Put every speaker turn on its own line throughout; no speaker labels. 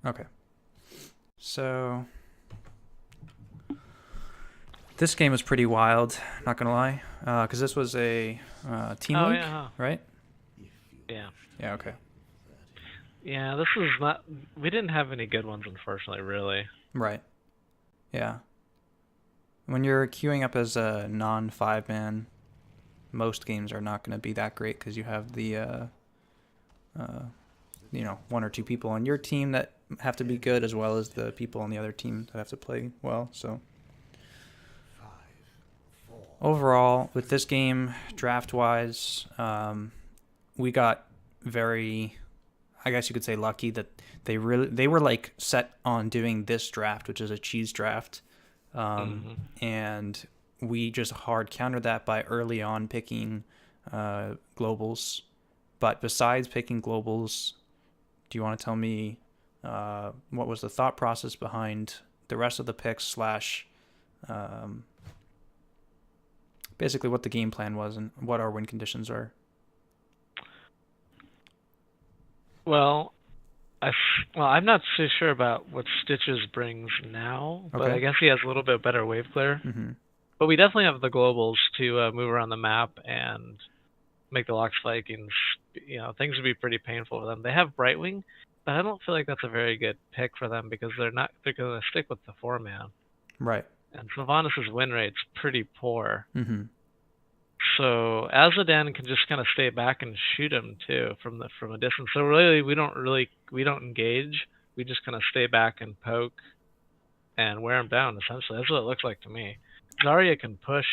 Okay. So this game was pretty wild, not gonna lie, because this was a team
Oh
league,
yeah,
right?
yeah,
Yeah. Okay.
yeah. This is not. We didn't have any good ones, unfortunately. Really.
Right. Yeah. When you're queuing up as a non-five man, most games are not going to be that great because you have the uh, one or two people on your team that have to be good as well as the people on the other team that have to play well. So overall, with this game, draft wise, we got very, I guess you could say, lucky that they were like set on doing this draft, which is a cheese draft,
Hmm.
and we just hard countered that by early on picking globals. But besides picking globals, do you want to tell me what was the thought process behind the rest of the picks slash um, basically what the game plan was and what our win conditions are?
Well, well, I'm not so sure about what Stitches brings now, but
Okay.
I guess he has a little bit better wave clear.
Mm-hmm.
But we definitely have the globals to move around the map and make the Lox Vikings. Things would be pretty painful for them. They have Brightwing, but I don't feel like that's a very good pick for them because they're not. They're going to stick with the 4-man,
Right.
and Sylvanas' win rate's pretty poor.
Mm-hmm.
So Azmodan can just kind of stay back and shoot him too from a distance. So really, we don't engage. We just kind of stay back and poke and wear him down. Essentially, that's what it looks like to me. Zarya can push,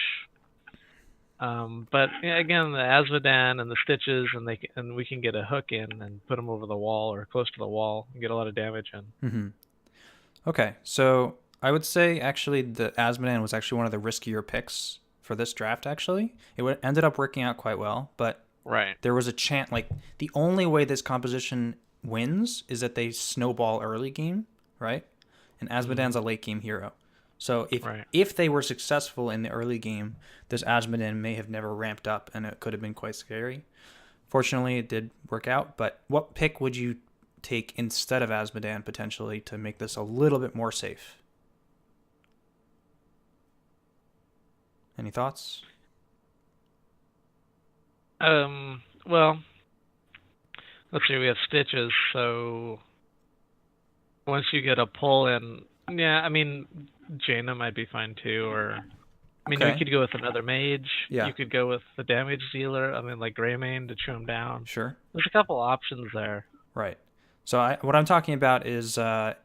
but yeah, again, the Azmodan and the stitches, and we can get a hook in and put him over the wall or close to the wall and get a lot of damage in.
Mm-hmm. Okay, so I would say actually the Asmodan was actually one of the riskier picks for this draft. Actually, ended up working out quite well, but
Right.
there was a chance. Like the only way this composition wins is that they snowball early game, right? And Asmodan's
Hmm.
a late game hero. So
Right.
if they were successful in the early game, this Asmodan may have never ramped up, and it could have been quite scary. Fortunately, it did work out. But what pick would you take instead of Asmodan potentially to make this a little bit more safe? Any thoughts?
Well, let's see. We have stitches, so once you get a pull in, yeah, I mean, Jaina might be fine too, or I mean, you
Okay.
could go with another mage.
Yeah.
You could go with the damage dealer. I mean, like Greymane to chew him down.
Sure.
There's a couple options there.
Right. So what I'm talking about is that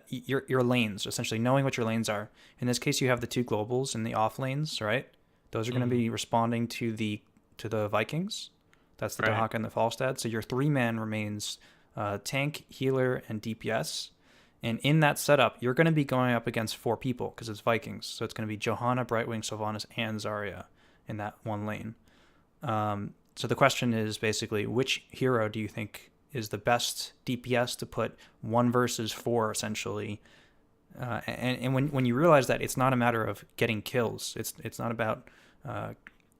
your lanes, essentially knowing what your lanes are. In this case, you have the two globals and the off lanes, right? Those are going to
Hmm.
be responding to the Vikings. That's the
Right.
Dehaka and the Falstad. So your three man remains tank, healer, and DPS. And in that setup, you're going to be going up against four people because it's Vikings. So it's going to be Johanna, Brightwing, Sylvanas, and Zarya in that one lane. So the question is basically, which hero do you think is the best DPS to put one versus four essentially? And when you realize that it's not a matter of getting kills, it's not about uh,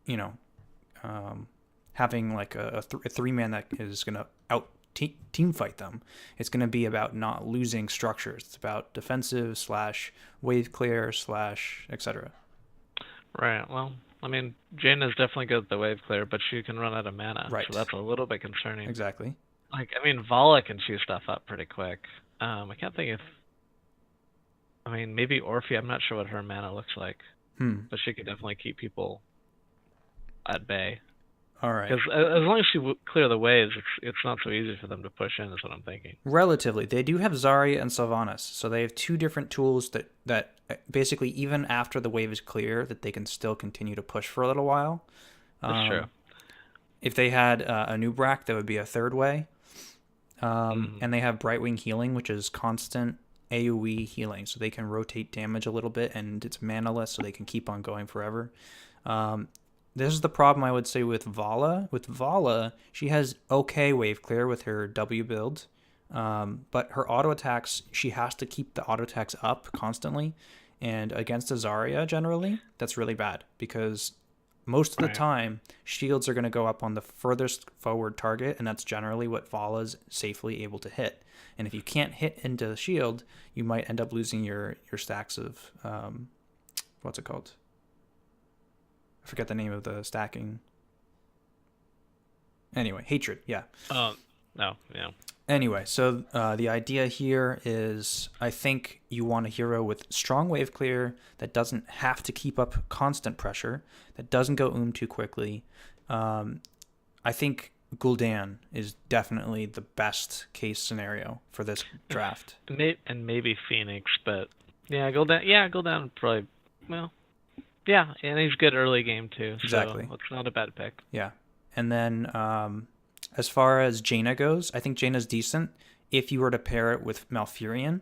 you know um, having like a three man that is going to out team fight them. It's going to be about not losing structures. It's about defensive slash wave clear slash etc.
Right. Well, I mean, Jaina's definitely good at the wave clear, but she can run out of mana, so
Right.
that's a little bit concerning.
Exactly.
Like, I mean, Vala can chew stuff up pretty quick. I can't think if, I mean, maybe Orphe. I'm not sure what her mana looks like,
Hmm.
but she could definitely keep people at bay.
All right.
Because as long as you clear the waves, it's not so easy for them to push in. Is what I'm thinking.
Relatively, they do have Zarya and Sylvanas, so they have two different tools that basically even after the wave is clear, that they can still continue to push for a little while.
That's true.
Um, if they had a new Brack, that would be a third way.
Hmm.
And they have Brightwing healing, which is constant AoE healing, so they can rotate damage a little bit, and it's manaless, so they can keep on going forever. Um, this is the problem I would say with Vala. With Vala, she has okay wave clear with her W build, but her auto attacks, she has to keep the auto attacks up constantly. And against a Zarya, generally, that's really bad because most of the
Right.
time, shields are going to go up on the furthest forward target, and that's generally what Vala's safely able to hit. And if you can't hit into the shield, you might end up losing your stacks of what's it called? I forget the name of the stacking. Anyway, hatred. Yeah.
No. Yeah.
Anyway, so the idea here is I think you want a hero with strong wave clear that doesn't have to keep up constant pressure, that doesn't go too quickly. I think Gul'dan is definitely the best case scenario for this draft.
And maybe Phoenix, but yeah, Gul'dan. Yeah, Gul'dan probably. Well, yeah, and he's good early game too.
Exactly.
So it's not a bad pick.
Yeah. And then as far as Jaina goes, I think Jaina's decent. If you were to pair it with Malfurion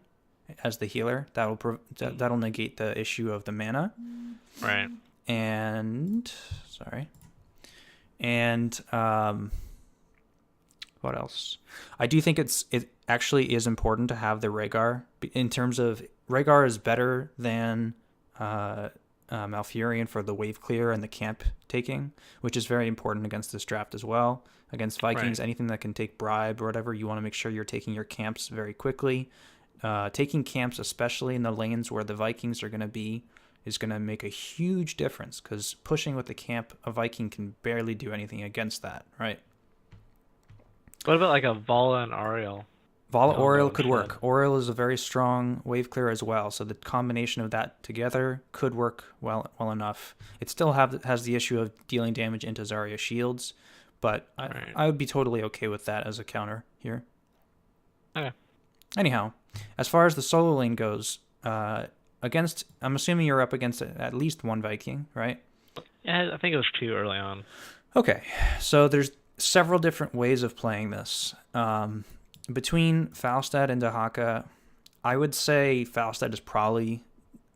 as the healer, that'll negate the issue of the mana.
Right.
And what else? I do think it actually is important to have the Rhaegar. In terms of Rhaegar is better than Malfurion for the wave clear and the camp taking, which is very important against this draft as well. Against Vikings,
Right.
anything that can take bribe or whatever, you want to make sure you're taking your camps very quickly. Taking camps, especially in the lanes where the Vikings are going to be, is going to make a huge difference, because pushing with the camp, a Viking can barely do anything against that, right?
What about like a Vala and Ariel?
Vala
Combo
Oriel could
instead.
work. Oriel is a very strong wave clear as well, so the combination of that together could work well enough. It still has the issue of dealing damage into Zarya shields, but
Right.
I would be totally okay with that as a counter here.
Okay.
Anyhow, as far as the solo lane goes, I'm assuming you're up against at least one Viking, right?
Yeah, I think it was 2 early on.
Okay, so there's several different ways of playing this. Between Falstad and Dehaka, I would say Falstad is probably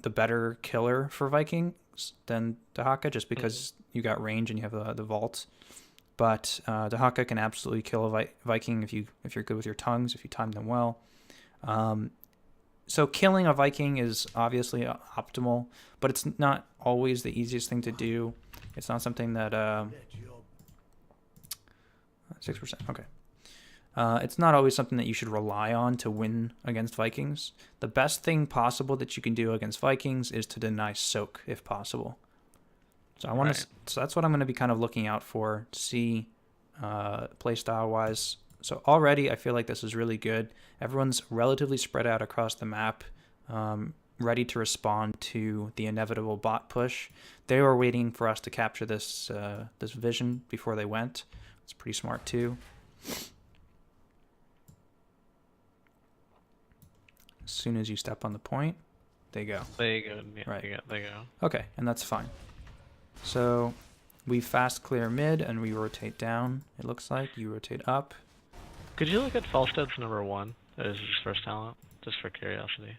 the better killer for Vikings than Dehaka, just because you got range and you have the vault. But Dehaka can absolutely kill a Viking if you're good with your tongues, if you time them well. So killing a Viking is obviously optimal, but it's not always the easiest thing to do. It's not something that 6%. Okay. It's not always something that you should rely on to win against Vikings. The best thing possible that you can do against Vikings is to deny soak if possible. So so that's what I'm going to be kind of looking out for to see playstyle wise. So already I feel like this is really good. Everyone's relatively spread out across the map, ready to respond to the inevitable bot push. They were waiting for us to capture this vision before they went. It's pretty smart too. As soon as you step on the point, they go.
There you go. Yeah,
Right.
There you go.
Okay, and that's fine. So we fast clear mid and we rotate down. It looks like you rotate up.
Could you look at Falstad's number 1? That is his first talent, just for curiosity.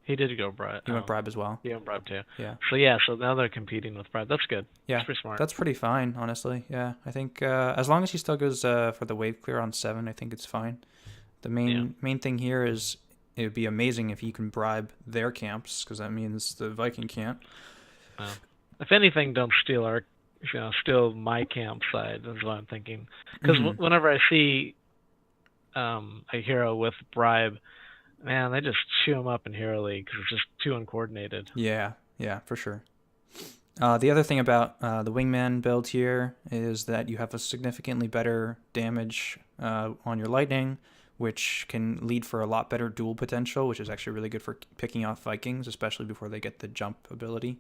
He did go bribe.
You went bribe as well.
He went bribe too.
Yeah.
So now they're competing with bribe. That's good.
Yeah.
That's pretty smart.
That's pretty fine, honestly. Yeah, I think as long as he still goes for the wave clear on 7, I think it's fine. The main thing here is it would be amazing if you can bribe their camps, because that means the Viking can't.
If anything, don't steal steal my campsite. That's what I'm thinking. Because whenever I see a hero with bribe, man, they just chew him up in Hero League because it's just too uncoordinated.
Yeah, for sure. The other thing about the Wingman build here is that you have a significantly better damage on your lightning, which can lead for a lot better duel potential, which is actually really good for picking off Vikings, especially before they get the jump ability.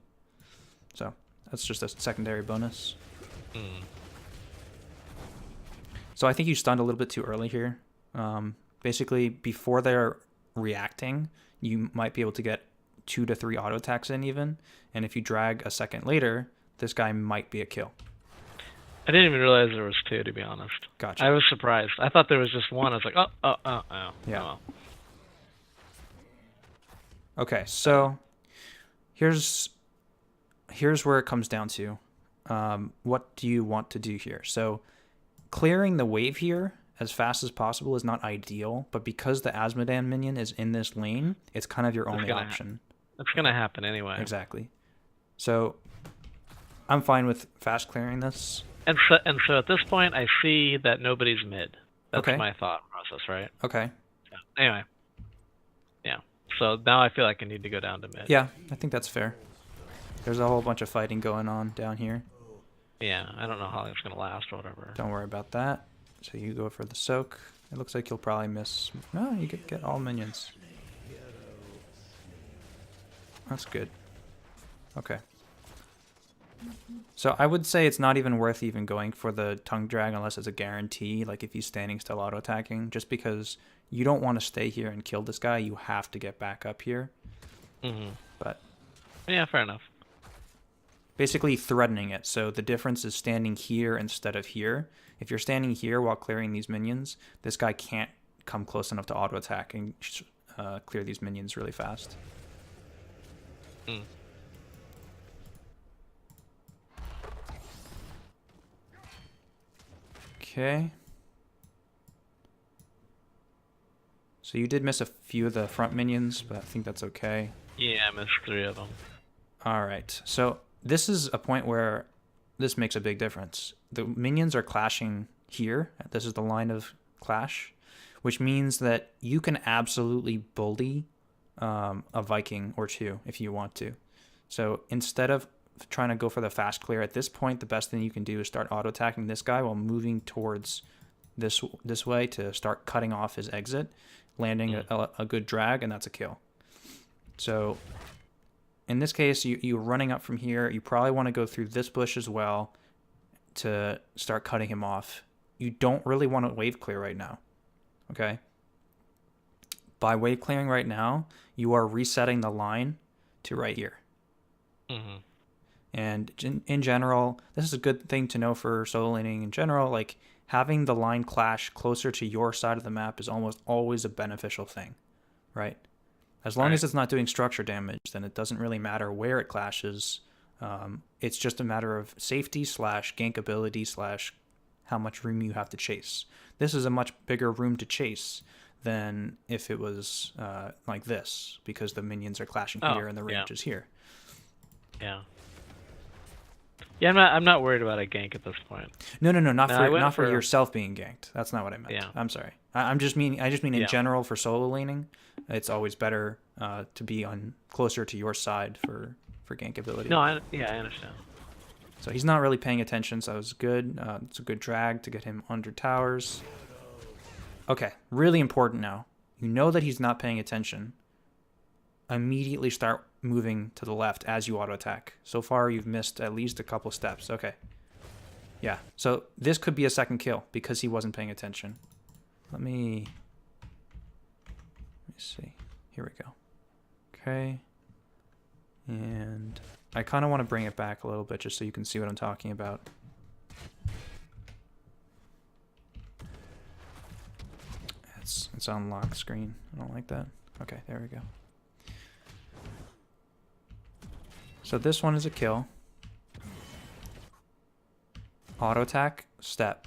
So that's just a secondary bonus. So I think you stunned a little bit too early here. Basically, before they're reacting, you might be able to get 2 to 3 auto attacks in even. And if you drag a second later, this guy might be a kill.
I didn't even realize there was 2, to be honest.
Gotcha.
I was surprised. I thought there was just 1. I was like, oh.
Yeah.
Oh.
Okay, so here's where it comes down to. What do you want to do here? So clearing the wave here as fast as possible is not ideal, but because the Asmodan minion is in this lane, it's kind of your only option.
It's going to happen anyway.
Exactly. So I'm fine with fast clearing this.
And so at this point, I see that nobody's mid. That's
Okay.
my thought process, right?
Okay.
Yeah. Anyway, yeah. So now I feel like I need to go down to mid.
Yeah, I think that's fair. There's a whole bunch of fighting going on down here.
Yeah, I don't know how long it's gonna last or whatever.
Don't worry about that. So you go for the soak. It looks like you'll probably miss. Oh, you could get all minions. That's good. Okay. So I would say it's not even worth even going for the tongue drag unless it's a guarantee, like if he's standing still auto attacking, just because you don't want to stay here and kill this guy. You have to get back up here. But
Yeah, fair enough.
basically threatening it. So the difference is standing here instead of here. If you're standing here while clearing these minions, this guy can't come close enough to auto attack and clear these minions really fast. Okay. So you did miss a few of the front minions, but I think that's okay.
Yeah, I missed 3 of them.
All right. So this is a point where this makes a big difference. The minions are clashing here. This is the line of clash, which means that you can absolutely bully a Viking or two if you want to. So instead of trying to go for the fast clear at this point, the best thing you can do is start auto attacking this guy while moving towards this way to start cutting off his exit, landing a good drag, and that's a kill. So in this case, you're running up from here. You probably want to go through this bush as well to start cutting him off. You don't really want to wave clear right now, okay? By wave clearing right now, you are resetting the line to right here. And in general, this is a good thing to know for solo laning in general. Like, having the line clash closer to your side of the map is almost always a beneficial thing, right? As long as it's not doing structure damage, then it doesn't really matter where it clashes. It's just a matter of safety / gank ability / how much room you have to chase. This is a much bigger room to chase than if it was like this, because the minions are clashing here and the range is here.
Yeah. Yeah, I'm not worried about a gank at this point.
No, not for yourself being ganked. That's not what I meant.
Yeah.
I'm sorry. I just mean in general for solo laning, it's always better to be on closer to your side for gank ability.
No, I understand.
So he's not really paying attention, so it was good. It's a good drag to get him under towers. Okay, really important now. You know that he's not paying attention. Immediately start moving to the left as you auto attack. So far you've missed at least a couple steps. Okay. Yeah. So this could be a second kill because he wasn't paying attention. Let me see. Here we go. Okay. And I kind of want to bring it back a little bit just so you can see what I'm talking about. It's on lock screen. I don't like that. Okay, there we go. So this one is a kill. Auto attack, step.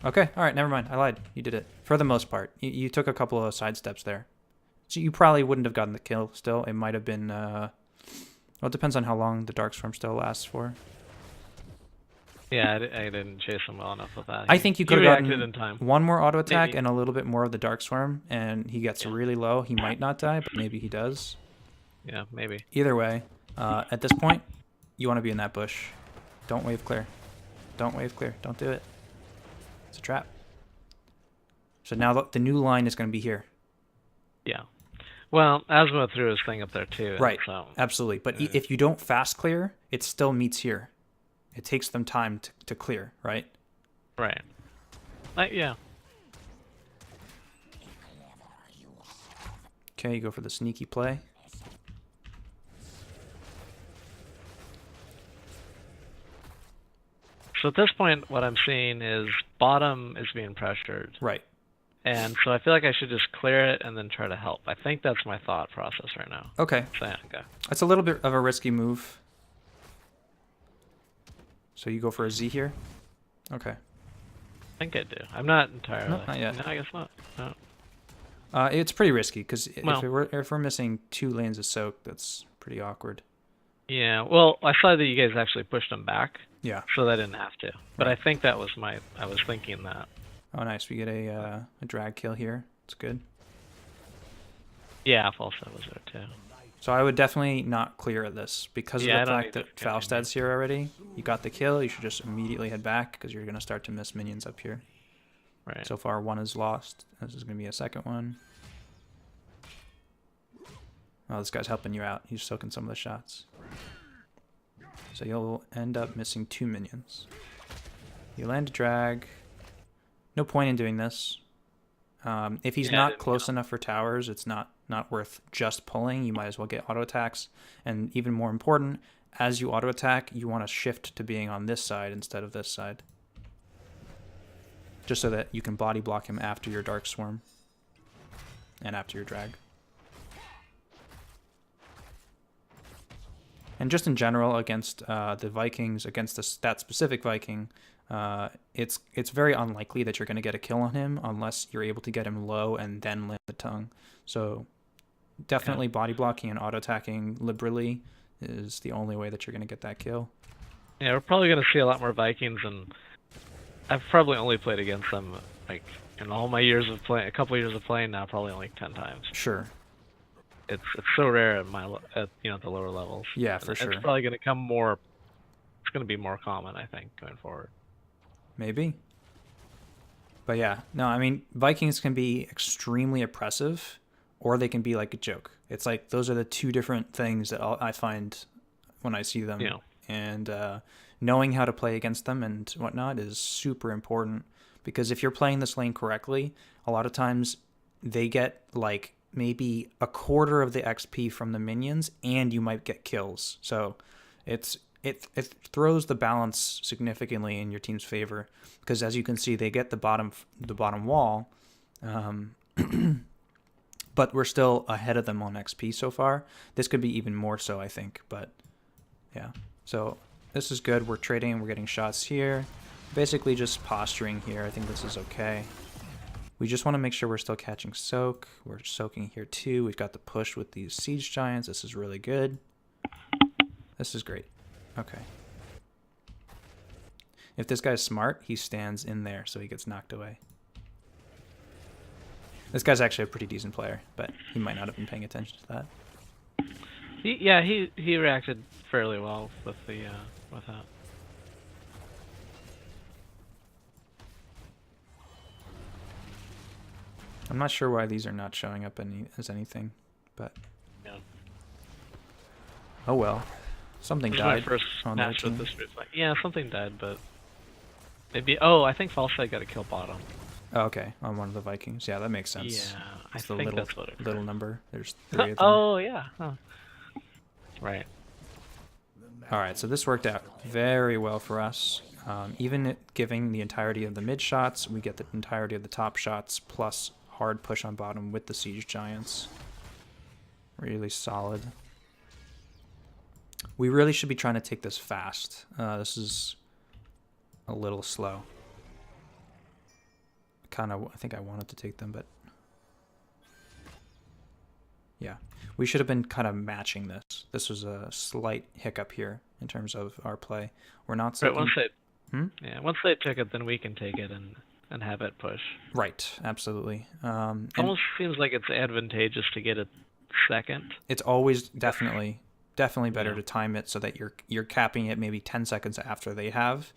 Okay, alright, never mind. I lied. You did it. For the most part. You took a couple of side steps there. So you probably wouldn't have gotten the kill still. It might have been, well, it depends on how long the Darkstorm still lasts for.
Yeah, I didn't chase him well enough with that.
I think you could have gotten
in time.
one more auto attack and a little bit more of the Darkstorm, and he gets really low. He might not die, but maybe he does.
Yeah, maybe.
Either way, at this point, you want to be in that bush. Don't wave clear. Don't wave clear. Don't do it. It's a trap. So now the new line is going to be here.
Yeah. Well, Asmo threw his thing up there too.
Right.
So,
absolutely. But if you don't fast clear, it still meets here. It takes them time to clear, right?
Right. Yeah.
Okay, you go for the sneaky play.
So at this point, what I'm seeing is bottom is being pressured.
Right.
And so I feel like I should just clear it and then try to help. I think that's my thought process right now.
Okay.
So, yeah, okay.
That's a little bit of a risky move. So you go for a Z here? Okay.
I think I do. I'm not entirely.
No, not yet.
No, I guess not. No.
It's pretty risky because if we're missing 2 lanes of soak, that's pretty awkward.
Yeah, well, I saw that you guys actually pushed them back,
Yeah.
so I didn't have to. But
Right.
I think that was I was thinking that.
Oh, nice. We get a drag kill here. It's good.
Yeah, Falstad was there too.
So I would definitely not clear this because of the
Yeah, I don't
fact
need to
that
continue.
Falstad's here already. You got the kill. You should just immediately head back because you're going to start to miss minions up here.
Right.
So far, one is lost. This is going to be a second one. Oh, this guy's helping you out. He's soaking some of the shots. So you'll end up missing 2 minions. You land a drag. No point in doing this. If he's
Yeah, I
not
didn't
close
count.
enough for towers, it's not worth just pulling. You might as well get auto attacks. And even more important, as you auto attack, you want to shift to being on this side instead of this side. Just so that you can body block him after your Dark Swarm. And after your drag. And just in general, against the Vikings, against that specific Viking, it's very unlikely that you're going to get a kill on him unless you're able to get him low and then land the tongue. So definitely body blocking and auto attacking liberally is the only way that you're going to get that kill.
Yeah, we're probably gonna see a lot more Vikings, and I've probably only played against them like in all my years of playing, a couple years of playing now, probably only 10 times.
Sure.
It's so rare at the lower levels.
Yeah,
And
for
it's
sure.
probably gonna come more. It's gonna be more common, I think, going forward.
Maybe. But yeah, no, I mean, Vikings can be extremely oppressive or they can be like a joke. It's like those are the two different things that I find when I see them.
Yeah.
And knowing how to play against them and whatnot is super important because if you're playing this lane correctly, a lot of times they get like maybe a quarter of the XP from the minions and you might get kills. So it throws the balance significantly in your team's favor because as you can see they get the bottom wall, um, but we're still ahead of them on XP so far. This could be even more so, I think, but yeah. So this is good. We're trading. We're getting shots here. Basically just posturing here. I think this is okay. We just want to make sure we're still catching soak. We're soaking here too. We've got the push with these siege giants. This is really good. This is great. Okay. If this guy's smart, he stands in there so he gets knocked away. This guy's actually a pretty decent player, but he might not have been paying attention to that.
He reacted fairly well with that.
I'm not sure why these are not showing up as anything, but
Yeah.
oh well. Something
This is my
died
first
on their
match with
team.
this group. Like, yeah, something died, but maybe. Oh, I think Falstad got a kill bottom.
Oh, okay, on one of the Vikings. Yeah, that makes sense.
Yeah, I
It's the
think
little
that's what it
little
is.
number. There's 3 of them.
Oh yeah. Huh. Right.
All right, so this worked out very well for us. Even giving the entirety of the mid shots, we get the entirety of the top shots plus hard push on bottom with the siege giants. Really solid. We really should be trying to take this fast. This is a little slow. I think I wanted to take them, but yeah. We should have been kind of matching this. This was a slight hiccup here in terms of our play. We're not
Right.
soaking...
Once they took it, then we can take it and have it push.
Right, absolutely. And
Almost seems like it's advantageous to get it second.
it's always definitely better
Yeah.
to time it so that you're capping it maybe 10 seconds after they have,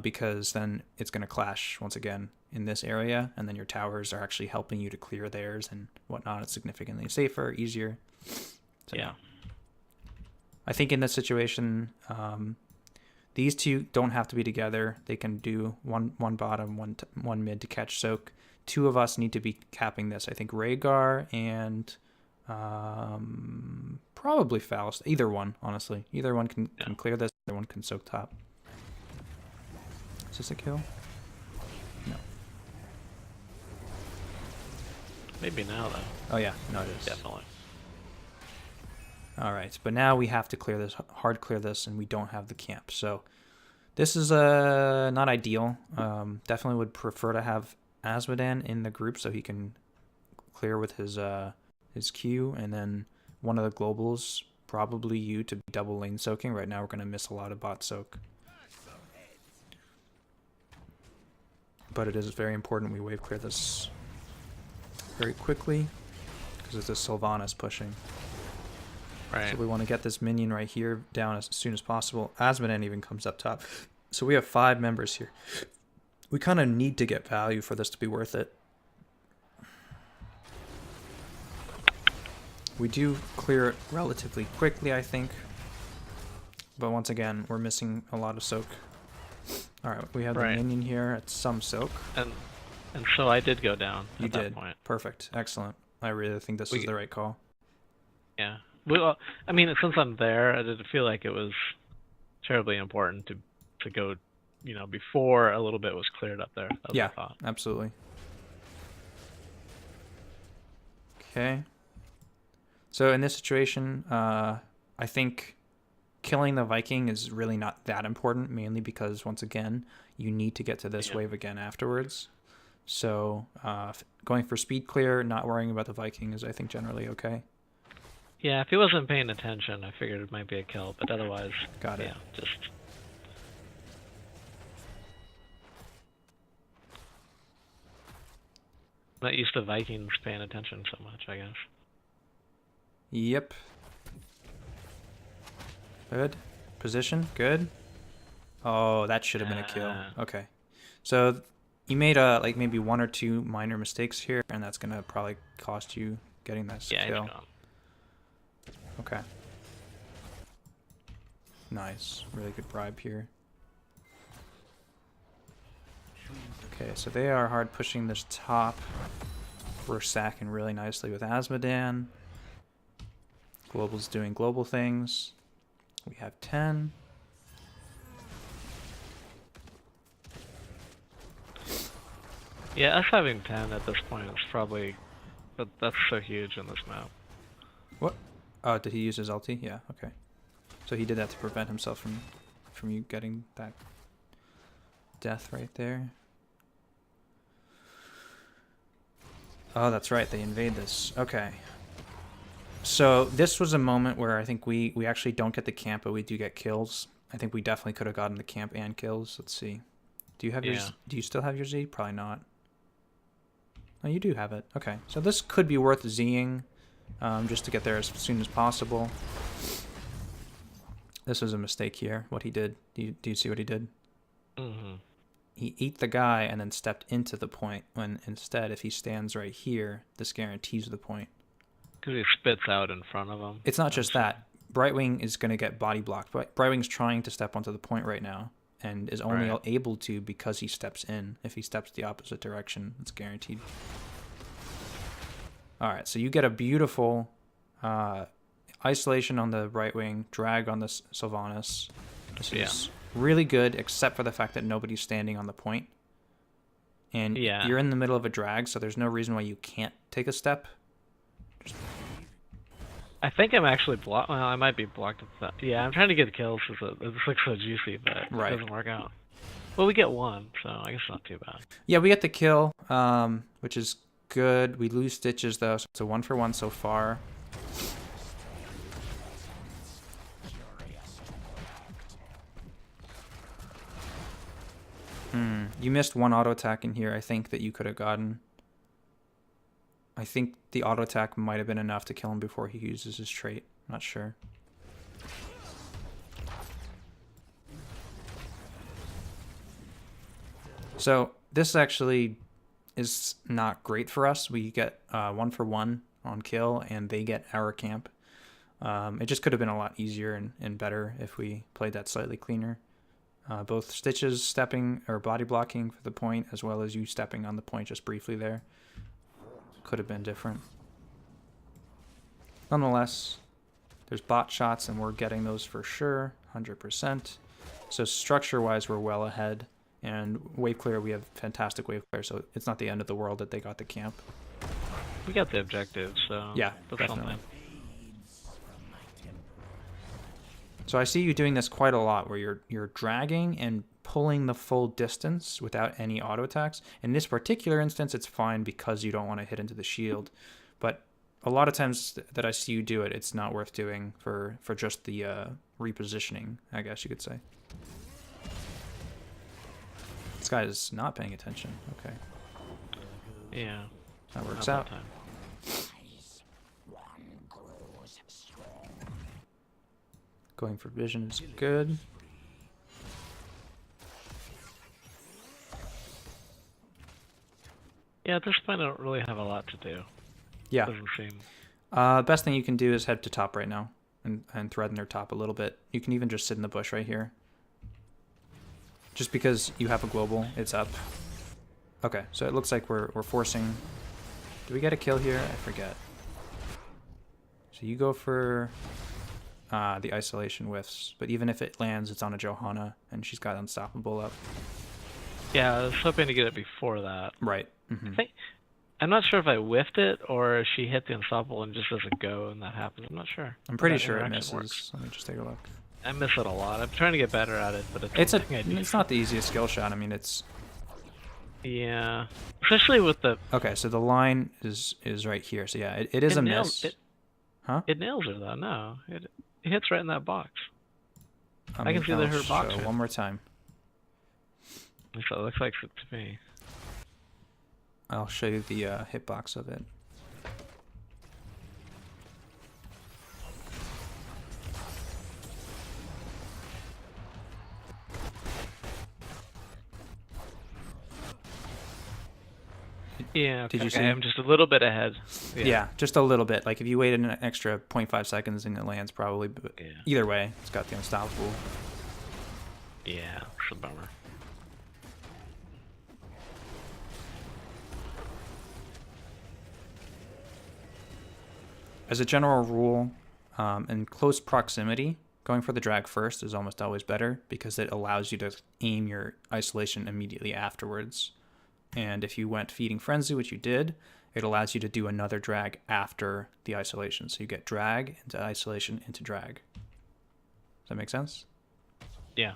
because then it's going to clash once again in this area, and then your towers are actually helping you to clear theirs and whatnot. It's significantly safer, easier. So,
Yeah.
I think in this situation, these two don't have to be together. They can do one bottom, one mid to catch soak. 2 of us need to be capping this. I think Rhaegar and probably Faust. Either one, honestly. Either one can clear this. Either one can soak top. Is this a kill? No.
Maybe now though.
Oh yeah, no it is.
Definitely.
All right, but now we have to clear this, hard clear this, and we don't have the camp. So this is not ideal. Definitely would prefer to have Asmodan in the group so he can clear with his Q, and then one of the globals probably you to be double lane soaking. Right now we're going to miss a lot of bot soak. But it is very important we wave clear this very quickly because it's a Sylvanas pushing.
Right.
So we want to get this minion right here down as soon as possible. Asmodan even comes up top. So we have 5 members here. We kind of need to get value for this to be worth it. We do clear it relatively quickly, I think. But once again, we're missing a lot of soak. Alright, we have the minion here at some soak.
And so I did go down
at that
point. You did.
Perfect. Excellent. I really think this is the right call.
Yeah. Well, I mean, since I'm there, I didn't feel like it was terribly important to go, you know, before a little bit was cleared up there.
Yeah, absolutely. Okay. So in this situation, I think killing the Viking is really not that important, mainly because, once again, you need to get to this wave again afterwards. So going for speed clear, not worrying about the Viking is, I think, generally okay.
Yeah, if he wasn't paying attention, I figured it might be a kill, but otherwise,
got it.
Yeah, just... I'm not used to Vikings paying attention so much, I guess.
Yep. Good. Position. Good. Oh, that should have been a kill. Okay. So you made like maybe 1 or 2 minor mistakes here, and that's gonna probably cost you getting that kill. Okay. Nice. Really good bribe here. Okay, so they are hard pushing this top. We're sacking really nicely with Asmodan. Global's doing global things. We have 10.
Yeah, us having 10 at this point is probably... That's so huge in this map.
What? Oh, did he use his ulti? Yeah, okay. So he did that to prevent himself from you getting that death right there. Oh, that's right. They invade this. Okay. So this was a moment where I think we actually don't get the camp, but we do get kills. I think we definitely could have gotten the camp and kills. Let's see. Do you have your? Do you still have your Z? Probably not. Oh, you do have it. Okay. So this could be worth Zing, just to get there as soon as possible. This was a mistake here. What he did. Do you see what he did?
Mm-hmm.
He ate the guy and then stepped into the point. When instead, if he stands right here, this guarantees the point.
Because he spits out in front of him.
It's not just that. Brightwing is going to get body blocked. But Brightwing's trying to step onto the point right now and is only able to because he steps in. If he steps the opposite direction, it's guaranteed. Alright, so you get a beautiful isolation on the Brightwing, drag on the Sylvanas. This is really good, except for the fact that nobody's standing on the point. And you're in the middle of a drag, so there's no reason why you can't take a step.
I think I'm actually blocked. Well, I might be blocked at that. Yeah, I'm trying to get kills because it looks so juicy, but it doesn't work out. Well, we get 1, so I guess not too bad.
Yeah, we get the kill, which is good. We lose stitches, though, so it's a 1-for-1 so far. You missed 1 auto attack in here, I think, that you could have gotten. I think the auto attack might have been enough to kill him before he uses his trait. Not sure. So this actually is not great for us. We get 1-for-1 on kill, and they get our camp. It just could have been a lot easier and better if we played that slightly cleaner. Both Stitches stepping or body blocking for the point, as well as you stepping on the point just briefly there. Could have been different. Nonetheless, there's bot shots, and we're getting those for sure, 100%. So structure-wise, we're well ahead. And wave clear, we have fantastic wave clear, so it's not the end of the world that they got the camp.
We got the objective, so
yeah,
that's
definitely.
something.
So I see you doing this quite a lot, where you're dragging and pulling the full distance without any auto attacks. In this particular instance, it's fine because you don't want to hit into the shield. But a lot of times that I see you do it, it's not worth doing for just the repositioning, I guess you could say. This guy is not paying attention. Okay.
Yeah.
That works out.
Time.
Going for vision is good.
Yeah, at this point I don't really have a lot to do.
Yeah.
Doesn't seem.
Best thing you can do is head to top right now and threaten their top a little bit. You can even just sit in the bush right here. Just because you have a global, it's up. Okay, so it looks like we're forcing. Do we get a kill here? I forget. So you go for the isolation whiffs, but even if it lands, it's on a Johanna, and she's got unstoppable up.
Yeah, I was hoping to get it before that.
Right.
I'm not sure if I whiffed it or if she hit the unstoppable and just doesn't go and that happens. I'm not sure.
I'm pretty sure it misses. Works. Let me just take a look.
I miss it a lot. I'm trying to get better at it, but
it's not the easiest skill shot. I mean, it's.
Yeah, especially with the.
Okay, so the line is right here. So yeah, it is a miss. Huh?
It nails her though. No, it hits right in that box. I can see that her box.
One more time.
So it looks like it to me.
I'll show you the hitbox of it.
Yeah, okay.
Did you see?
I'm just a little bit ahead.
Yeah, just a little bit. Like if you waited an extra 0.5 seconds and it lands probably, but either way, it's got the unstoppable.
Yeah, it's a bummer.
As a general rule, in close proximity, going for the drag first is almost always better because it allows you to aim your isolation immediately afterwards. And if you went Feeding Frenzy, which you did, it allows you to do another drag after the isolation. So you get drag into isolation into drag. Does that make sense?
Yeah.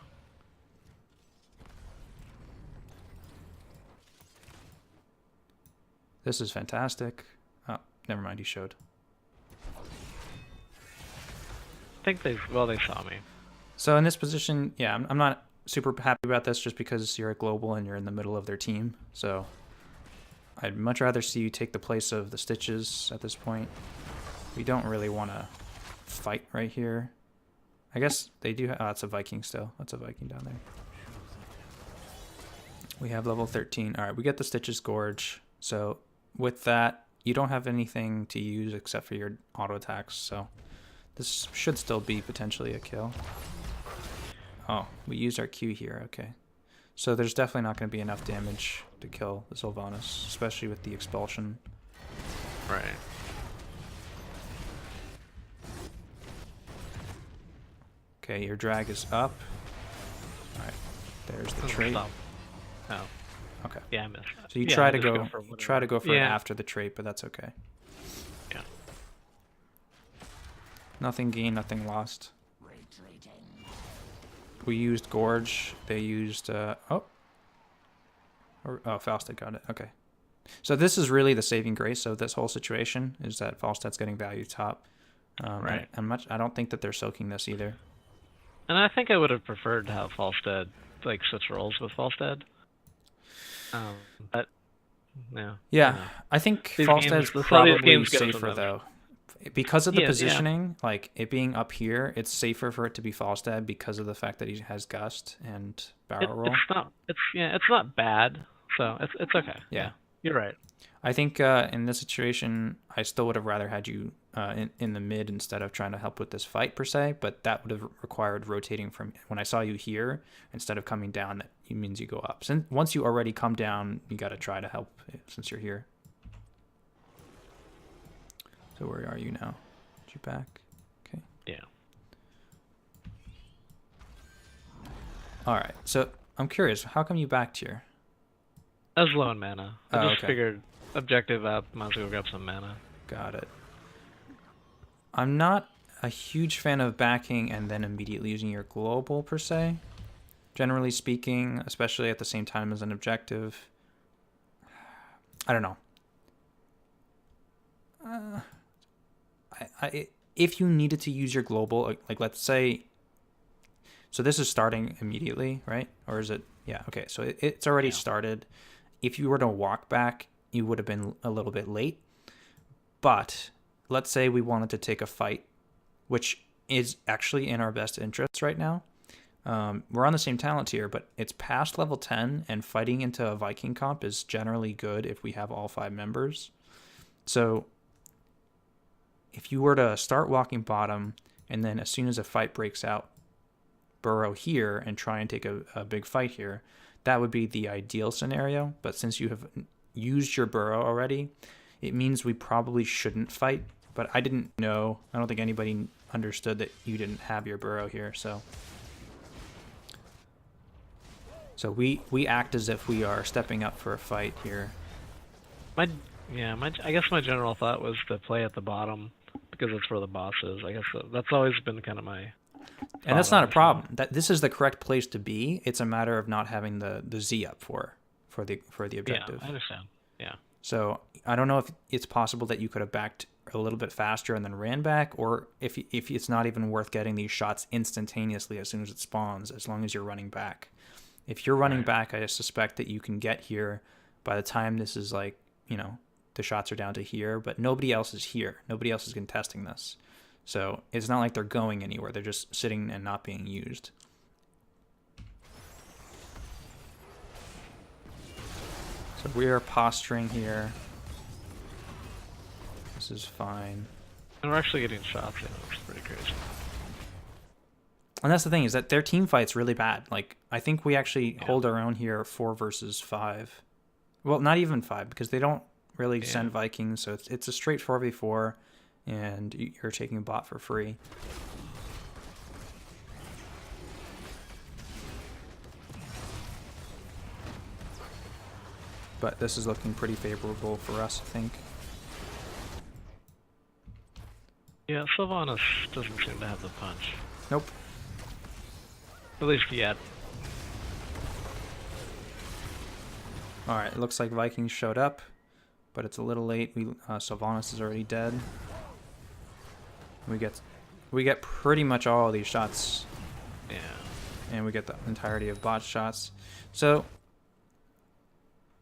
This is fantastic. Oh, never mind, he showed.
I think they saw me.
So in this position, yeah, I'm not super happy about this just because you're a global and you're in the middle of their team. So I'd much rather see you take the place of the Stitches at this point. We don't really want to fight right here. I guess they do. Oh, it's a Viking still. That's a Viking down there. We have level 13. All right, we get the Stitches Gorge. So with that, you don't have anything to use except for your auto attacks. So this should still be potentially a kill. Oh, we used our Q here. Okay. So there's definitely not going to be enough damage to kill the Sylvanas, especially with the expulsion.
Right.
Okay, your drag is up. Alright, there's the trait.
Stop. Oh.
Okay.
Yeah, I missed that.
So you try to go for it after the trait, but that's okay.
Yeah.
Nothing gained, nothing lost. We used Gorge. They used Falstad got it. Okay. So this is really the saving grace of this whole situation is that Falstad's getting value top.
Right.
I don't think that they're soaking this either.
And I think I would have preferred to have Falstad like switch roles with Falstad. But yeah.
Yeah, I think Falstad's probably safer though. Because of the positioning, like it being up here, it's safer for it to be Falstad because of the fact that he has Gust and Barrel Roll.
It's not bad, so it's okay.
Yeah,
you're right.
I think in this situation, I still would have rather had you in the mid instead of trying to help with this fight per se, but that would have required rotating from when I saw you here instead of coming down. That means you go up. Since once you already come down, you got to try to help since you're here. So where are you now? Did you back? Okay.
Yeah.
All right. So I'm curious, how come you backed here?
I was low on mana. I just figured objective up, might as well grab some mana.
Got it. I'm not a huge fan of backing and then immediately using your global per se. Generally speaking, especially at the same time as an objective. I don't know. if you needed to use your global, like let's say, so this is starting immediately, right? Or is it? Yeah, okay. So it's already started. If you were to walk back, you would have been a little bit late. But let's say we wanted to take a fight, which is actually in our best interests right now. We're on the same talent tier, but it's past level 10, and fighting into a Viking comp is generally good if we have all 5 members. So if you were to start walking bottom, and then as soon as a fight breaks out, burrow here and try and take a big fight here, that would be the ideal scenario. But since you have used your burrow already, it means we probably shouldn't fight. But I didn't know. I don't think anybody understood that you didn't have your burrow here. So we act as if we are stepping up for a fight here.
I guess my general thought was to play at the bottom because that's where the boss is. I guess that's always been kind of my.
And that's not a problem. This is the correct place to be. It's a matter of not having the Z up for the objective.
Yeah, I understand. Yeah.
So I don't know if it's possible that you could have backed a little bit faster and then ran back, or if it's not even worth getting these shots instantaneously as soon as it spawns, as long as you're running back. If you're running back, I suspect that you can get here by the time this is like, the shots are down to here, but nobody else is here. Nobody else is contesting this. So it's not like they're going anywhere. They're just sitting and not being used. So we are posturing here. This is fine.
And we're actually getting shots in. It's pretty crazy.
And that's the thing, is that their team fight's really bad. Like, I think we actually hold our own here 4 versus 5. Well, not even 5, because they don't really send Vikings, so it's a straight 4v4, and you're taking bot for free. But this is looking pretty favorable for us, I think.
Yeah, Sylvanas doesn't seem to have the punch.
Nope.
At least yet.
Alright, it looks like Vikings showed up, but it's a little late. Sylvanas is already dead. We get pretty much all of these shots.
Yeah.
And we get the entirety of bot shots. So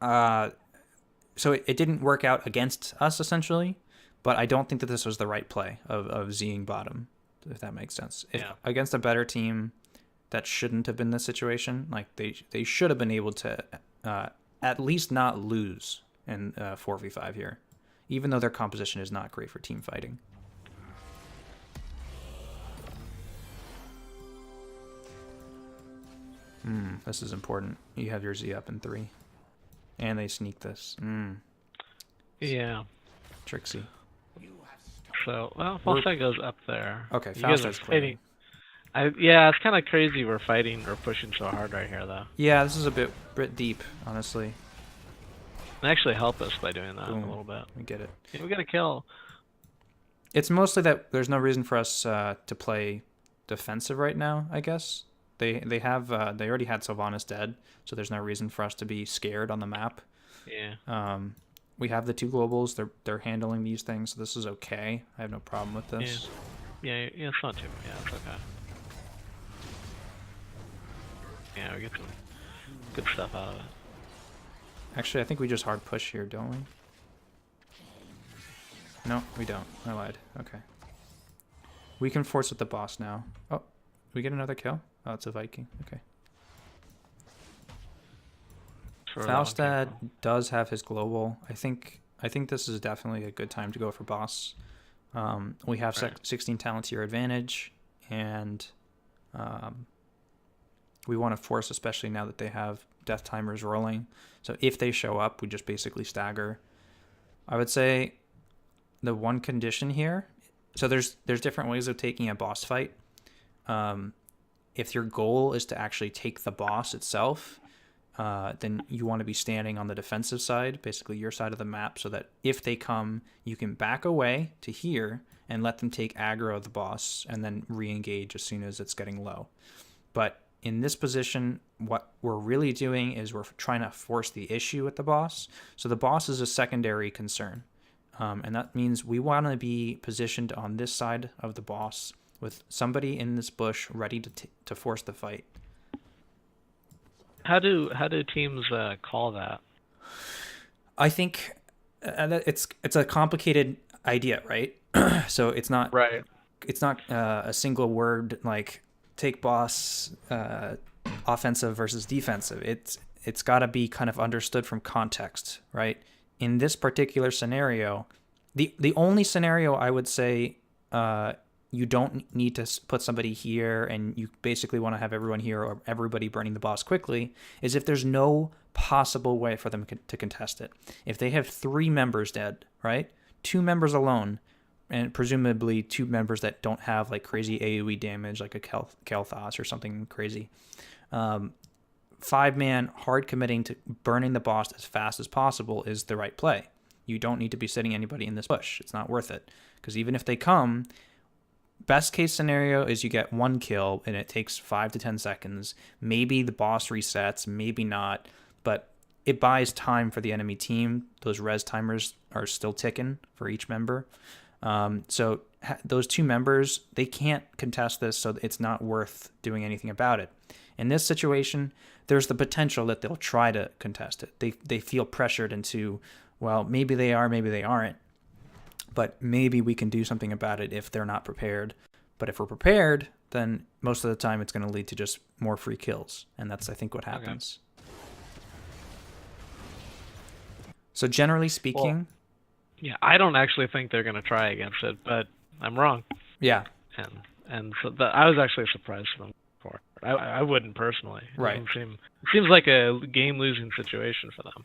it didn't work out against us, essentially, but I don't think that this was the right play of Zing bottom, if that makes sense. Against a better team, that shouldn't have been the situation. Like, they should have been able to at least not lose in 4v5 here, even though their composition is not great for team fighting. This is important. You have your Z up in 3. And they sneak this.
Yeah.
Trixie.
So, well, Falstad goes up there.
Okay, Falstad's clear.
Yeah, it's kind of crazy we're fighting or pushing so hard right here, though.
Yeah, this is a bit deep, honestly.
They actually help us by doing that a little bit.
We get it.
Yeah, we got a kill.
It's mostly that there's no reason for us to play defensive right now, I guess. They already had Sylvanas dead, so there's no reason for us to be scared on the map.
Yeah.
We have the 2 globals. They're handling these things, so this is okay. I have no problem with this.
Yeah, it's not too. Yeah, it's okay. Yeah, we get some good stuff out of it.
Actually, I think we just hard push here, don't we? No, we don't. I lied. Okay. We can force with the boss now. Oh, we get another kill? Oh, it's a Viking. Okay. Falstad does have his global. I think this is definitely a good time to go for boss. We have 16 talent tier advantage, and we want to force, especially now that they have death timers rolling. So if they show up, we just basically stagger. I would say the one condition here, so there's different ways of taking a boss fight. If your goal is to actually take the boss itself, then you want to be standing on the defensive side, basically your side of the map, so that if they come, you can back away to here and let them take aggro of the boss and then re-engage as soon as it's getting low. But in this position, what we're really doing is we're trying to force the issue with the boss. So the boss is a secondary concern. And that means we want to be positioned on this side of the boss with somebody in this bush ready to force the fight.
How do teams call that?
I think it's a complicated idea, right? So it's not
Right.
a single word like take boss, offensive versus defensive. It's got to be kind of understood from context, right? In this particular scenario, the only scenario I would say you don't need to put somebody here and you basically want to have everyone here or everybody burning the boss quickly is if there's no possible way for them to contest it. If they have 3 members dead, right? 2 members alone, and presumably 2 members that don't have like crazy AoE damage like a Kel'Thas or something crazy. 5-man hard committing to burning the boss as fast as possible is the right play. You don't need to be sitting anybody in this bush. It's not worth it. Because even if they come, best case scenario is you get 1 kill and it takes 5 to 10 seconds. Maybe the boss resets, maybe not, but it buys time for the enemy team. Those res timers are still ticking for each member. So those 2 members, they can't contest this, so it's not worth doing anything about it. In this situation, there's the potential that they'll try to contest it. They feel pressured into, well, maybe they are, maybe they aren't. But maybe we can do something about it if they're not prepared. But if we're prepared, then most of the time it's going to lead to just more free kills. And that's, I think, what happens. Okay. So generally speaking...
Yeah, I don't actually think they're going to try against it, but I'm wrong.
Yeah.
And so I was actually surprised for them. I wouldn't personally.
Right.
It seems like a game-losing situation for them.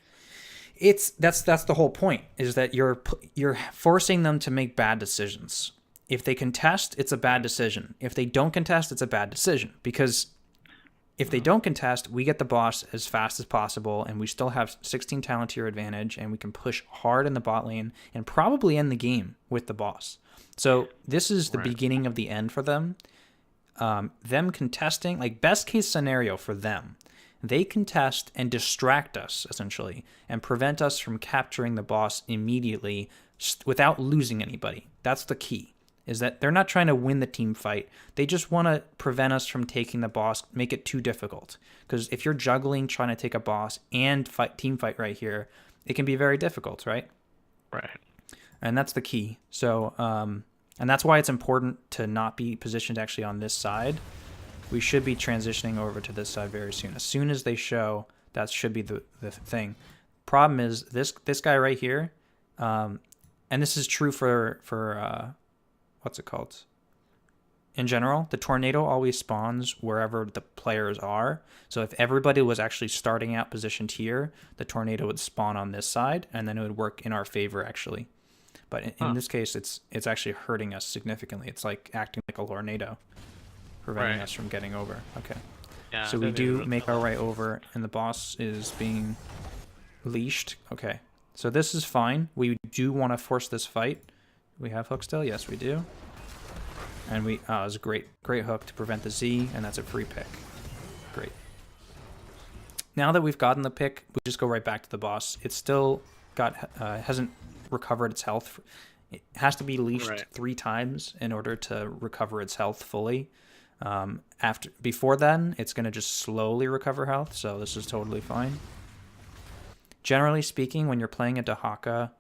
That's the whole point, is that you're forcing them to make bad decisions. If they contest, it's a bad decision. If they don't contest, it's a bad decision. Because if they don't contest, we get the boss as fast as possible, and we still have 16 talent tier advantage, and we can push hard in the bot lane and probably end the game with the boss. So this is the beginning of the end for them. Them contesting, like best case scenario for them, they contest and distract us, essentially, and prevent us from capturing the boss immediately without losing anybody. That's the key, is that they're not trying to win the team fight. They just want to prevent us from taking the boss, make it too difficult. Because if you're juggling trying to take a boss and team fight right here, it can be very difficult, right?
Right.
And that's the key. So, and that's why it's important to not be positioned actually on this side. We should be transitioning over to this side very soon. As soon as they show, that should be the thing. Problem is this guy right here, and this is true for what's it called? In general, the tornado always spawns wherever the players are. So if everybody was actually starting out positioned here, the tornado would spawn on this side, and then it would work in our favor actually. But in this case, it's actually hurting us significantly. It's like acting like a tornado, preventing us from getting over. Okay. Yeah, so we do make our way over, and the boss is being leashed. Okay. So this is fine. We do want to force this fight. We have hook still? Yes, we do. And it was a great hook to prevent the Z, and that's a free pick. Great. Now that we've gotten the pick, we just go right back to the boss. It's still hasn't recovered its health. It has to be leashed 3 times in order to recover its health fully. Before then, it's going to just slowly recover health, so this is totally fine. Generally speaking, when you're playing a Dehaka,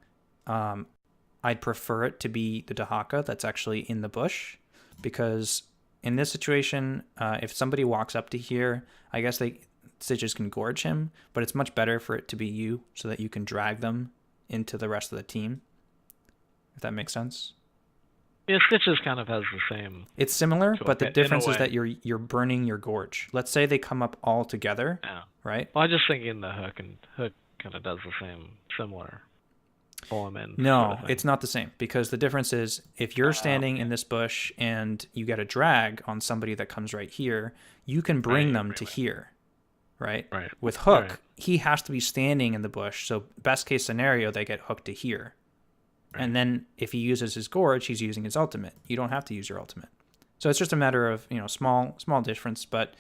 I'd prefer it to be the Dehaka that's actually in the bush, because in this situation, if somebody walks up to here, I guess Stitches can gorge him, but it's much better for it to be you so that you can drag them into the rest of the team, if that makes sense.
Yeah, Stitches kind of has the same.
It's similar, but the difference is that you're burning your gorge. Let's say they come up all together, right?
Well, I'm just thinking the hook kind of does the same, similar. Pull them in.
No, it's not the same, because the difference is if you're standing in this bush and you get a drag on somebody that comes right here, you can bring them to here, right?
Right.
With hook, he has to be standing in the bush, so best case scenario, they get hooked to here. Right. And then if he uses his gorge, he's using his ultimate. You don't have to use your ultimate. So it's just a matter of, small difference, but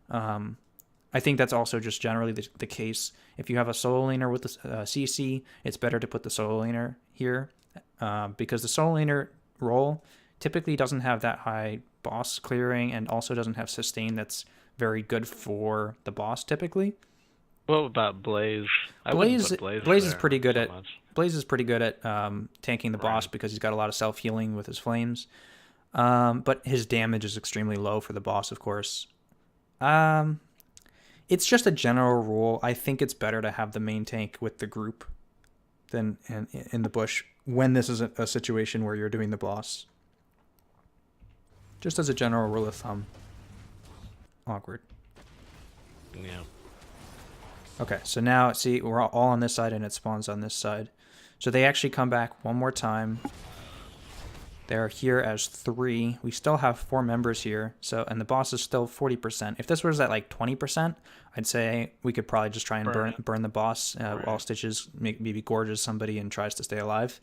I think that's also just generally the case. If you have a solo laner with the CC, it's better to put the solo laner here because the solo laner role typically doesn't have that high boss clearing and also doesn't have sustain that's very good for the boss typically.
What about Blaze? I wouldn't put
Blaze is
there
pretty good
so
at
much.
Blaze is pretty good at tanking the boss
Right.
because he's got a lot of self healing with his flames. But his damage is extremely low for the boss, of course. It's just a general rule. I think it's better to have the main tank with the group than in the bush when this is a situation where you're doing the boss. Just as a general rule of thumb. Awkward.
Yeah.
Okay, so now, see, we're all on this side and it spawns on this side. So they actually come back one more time. They're here as 3. We still have 4 members here, so and the boss is still 40%. If this was at like 20%, I'd say we could probably just try and burn the boss while Stitches maybe gorges somebody and tries to stay alive.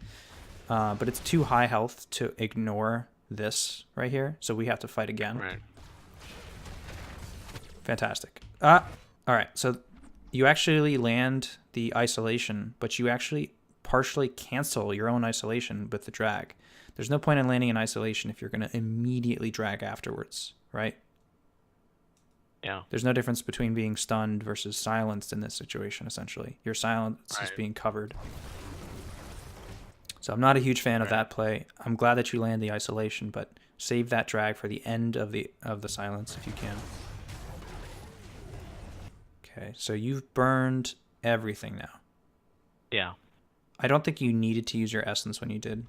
But it's too high health to ignore this right here, so we have to fight again.
Right.
Fantastic. All right, so you actually land the isolation, but you actually partially cancel your own isolation with the drag. There's no point in landing in isolation if you're going to immediately drag afterwards, right?
Yeah.
There's no difference between being stunned versus silenced in this situation, essentially. Your silence is being covered. So I'm not a huge fan of that play. I'm glad that you land the isolation, but save that drag for the end of the silence if you can. Okay, so you've burned everything now.
Yeah.
I don't think you needed to use your essence when you did.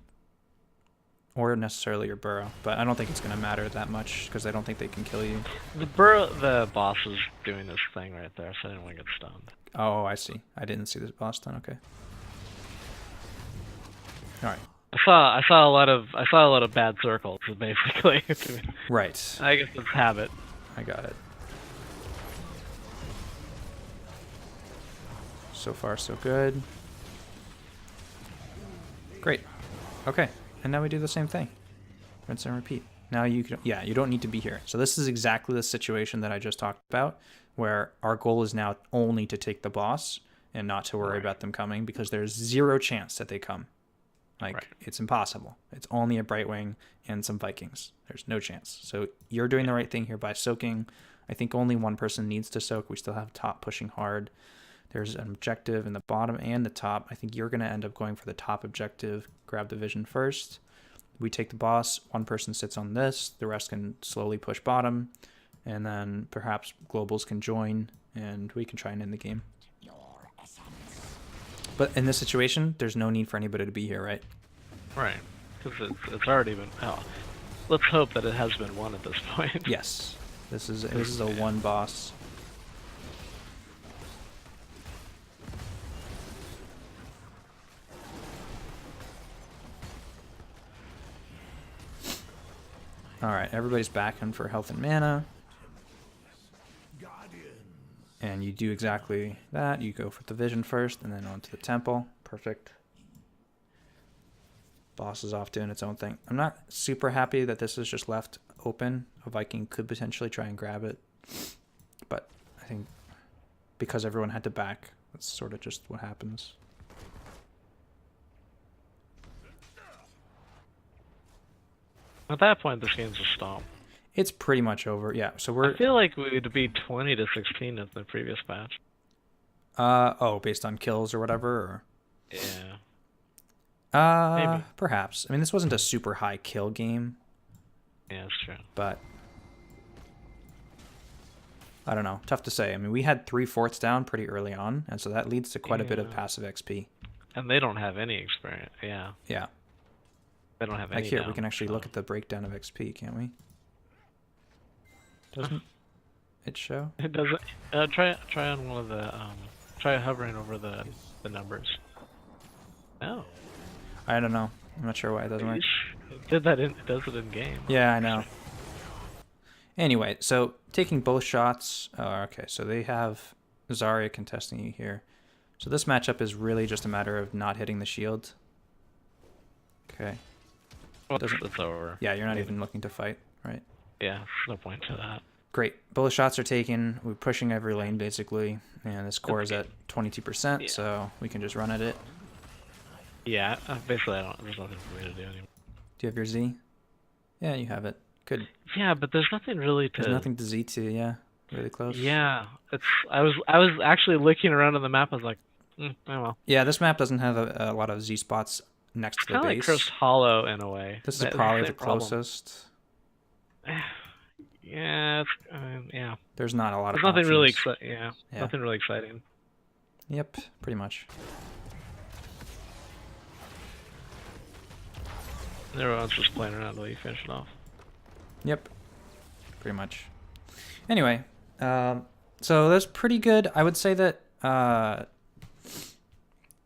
Or necessarily your burrow, but I don't think it's going to matter that much because I don't think they can kill you.
The boss is doing this thing right there, so I didn't want to get stunned.
Oh, I see. I didn't see this boss done. Okay. All right.
I saw a lot of bad circles, basically.
Right.
I guess it's habit.
I got it. So far, so good. Great. Okay. And now we do the same thing. Rinse and repeat. Now you don't need to be here. So this is exactly the situation that I just talked about, where our goal is now only to take the boss and not to worry about them coming because there's 0 chance that they come. It's impossible. It's only a Brightwing and some Vikings. There's no chance. So you're doing the right thing here by soaking. I think only one person needs to soak. We still have top pushing hard. There's an objective in the bottom and the top. I think you're going to end up going for the top objective. Grab the vision first. We take the boss. One person sits on this. The rest can slowly push bottom. And then perhaps globals can join and we can try and end the game. But in this situation, there's no need for anybody to be here, right?
Right. Because it's already been... Oh. Let's hope that it has been won at this point.
Yes. This is a one boss. Alright, everybody's back in for health and mana. And you do exactly that. You go for the vision first and then on to the temple. Perfect. Boss is off doing its own thing. I'm not super happy that this is just left open. A Viking could potentially try and grab it. But I think because everyone had to back, that's sort of just what happens.
At that point, this game's a stomp.
It's pretty much over. Yeah, so
I feel like we would be 20-16 in the previous match.
Based on kills or whatever? Or...
Yeah. Maybe.
Perhaps. I mean, this wasn't a super high kill game.
Yeah, that's true.
But I don't know. Tough to say. I mean, we had 3/4 down pretty early on, and so that leads to quite a bit of passive XP.
And they don't have any experience. Yeah.
Yeah.
They don't have any.
Like here, we can actually look at the breakdown of XP, can't we? Doesn't it show?
It doesn't. Try on one of the. Try hovering over the numbers. No.
I don't know. I'm not sure why it doesn't work.
It does it in game.
Yeah, I know. Anyway, so taking both shots. Okay, so they have Zarya contesting you here. So this matchup is really just a matter of not hitting the shield. Okay.
Well, it's over.
Yeah, you're not even looking to fight, right?
Yeah, there's no point to that.
Great. Both shots are taken. We're pushing every lane, basically. And this core is at 22%, so we can just run at it.
Yeah, basically, I don't. There's nothing for me to do anymore.
Do you have your Z? Yeah, you have it. Good.
Yeah, but there's nothing really
There's
to.
nothing to Z to, yeah. Really close.
Yeah, it's. I was actually looking around on the map. I was like, oh well.
Yeah, this map doesn't have a lot of Z spots next
It's
to the
kind of like Cursed
base.
Hollow in a way.
This is
That is the
probably the
same problem.
closest.
Yeah, yeah.
There's not a lot of
There's nothing really
options.
exciting. Yeah,
Yeah.
nothing really exciting.
Yep, pretty much.
Everyone's just playing around until you finish it off.
Yep, pretty much. Anyway, so that's pretty good. I would say that the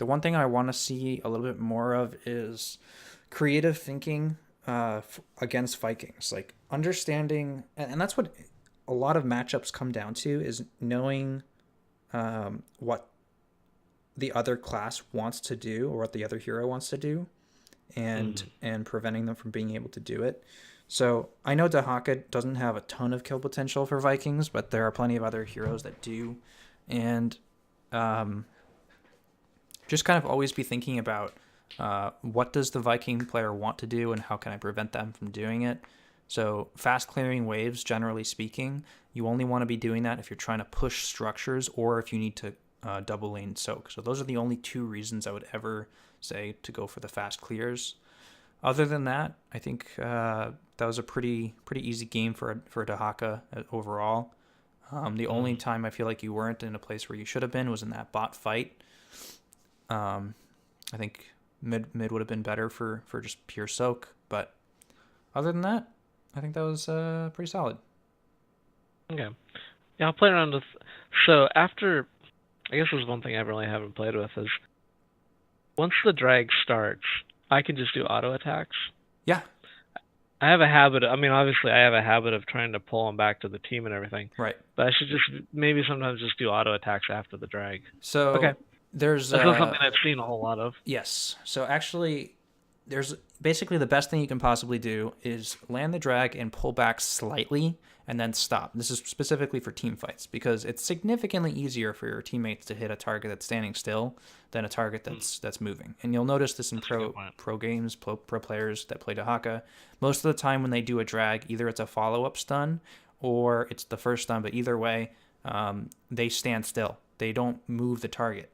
one thing I want to see a little bit more of is creative thinking against Vikings. Like understanding, and that's what a lot of matchups come down to is knowing what the other class wants to do or what the other hero wants to do, and preventing them from being able to do it. So I know Dehaka doesn't have a ton of kill potential for Vikings, but there are plenty of other heroes that do, and just kind of always be thinking about what does the Viking player want to do and how can I prevent them from doing it. So fast clearing waves, generally speaking, you only want to be doing that if you're trying to push structures or if you need to double lane soak. So those are the only two reasons I would ever say to go for the fast clears. Other than that, I think that was a pretty easy game for Dehaka overall. The only time I feel like you weren't in a place where you should have been was in that bot fight. I think mid would have been better for just pure soak, but other than that, I think that was pretty solid.
Okay. Yeah, I'll play around with. So after, I guess there's one thing I really haven't played with is once the drag starts, I can just do auto attacks.
Yeah,
I have a habit. I mean, obviously, I have a habit of trying to pull them back to the team and everything.
right.
But I should just maybe sometimes just do auto attacks after the drag. Okay,
So there's
that's not something I've seen a whole lot of.
yes. So actually, there's basically the best thing you can possibly do is land the drag and pull back slightly and then stop. This is specifically for team fights because it's significantly easier for your teammates to hit a target that's standing still than a target that's moving. And you'll notice this in
That's a good point.
pro games, pro players that play Dehaka. Most of the time when they do a drag, either it's a follow-up stun or it's the first stun, but either way, they stand still. They don't move the target.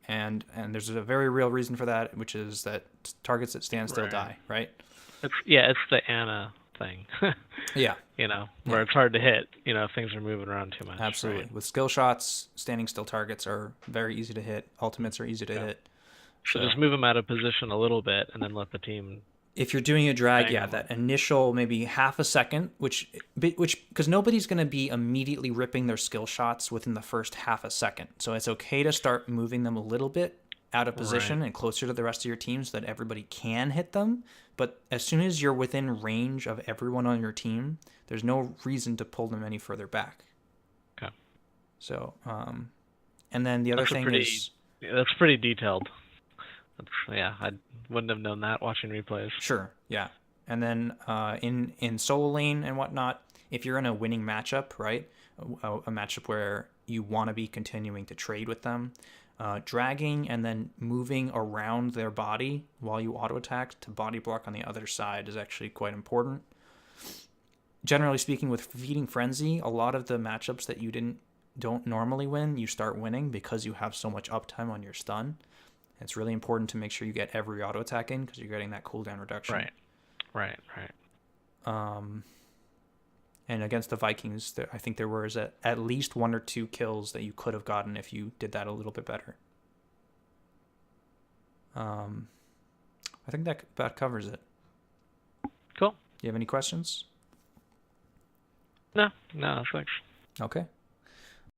And there's a very real reason for that, which is that targets that stand still
Right.
die, right?
It's the Anna thing.
Yeah,
Where it's hard to hit, if things are moving around too much.
absolutely.
Right?
With skill shots, standing still targets are very easy to hit. Ultimates are easy to hit.
So just move them out of position a little bit and then let the team.
If you're doing a drag,
Bang
yeah,
them.
that initial maybe half a second, which because nobody's going to be immediately ripping their skill shots within the first half a second. So it's okay to start moving them a little bit out of position and closer to the rest of your team so that everybody can hit them. But as soon as you're within range of everyone on your team, there's no reason to pull them any further back.
Okay.
So, and then the other thing is,
That's pretty detailed. I wouldn't have known that watching replays.
sure, yeah. And then in solo lane and whatnot, if you're in a winning matchup, right, a matchup where you want to be continuing to trade with them, dragging and then moving around their body while you auto attack to body block on the other side is actually quite important. Generally speaking, with Feeding Frenzy, a lot of the matchups that you don't normally win, you start winning because you have so much uptime on your stun. It's really important to make sure you get every auto attack in because you're getting that cooldown reduction.
Right.
And against the Vikings, I think there was at least 1 or 2 kills that you could have gotten if you did that a little bit better. I think that covers it.
Cool.
Do you have any questions?
No, thanks.
Okay.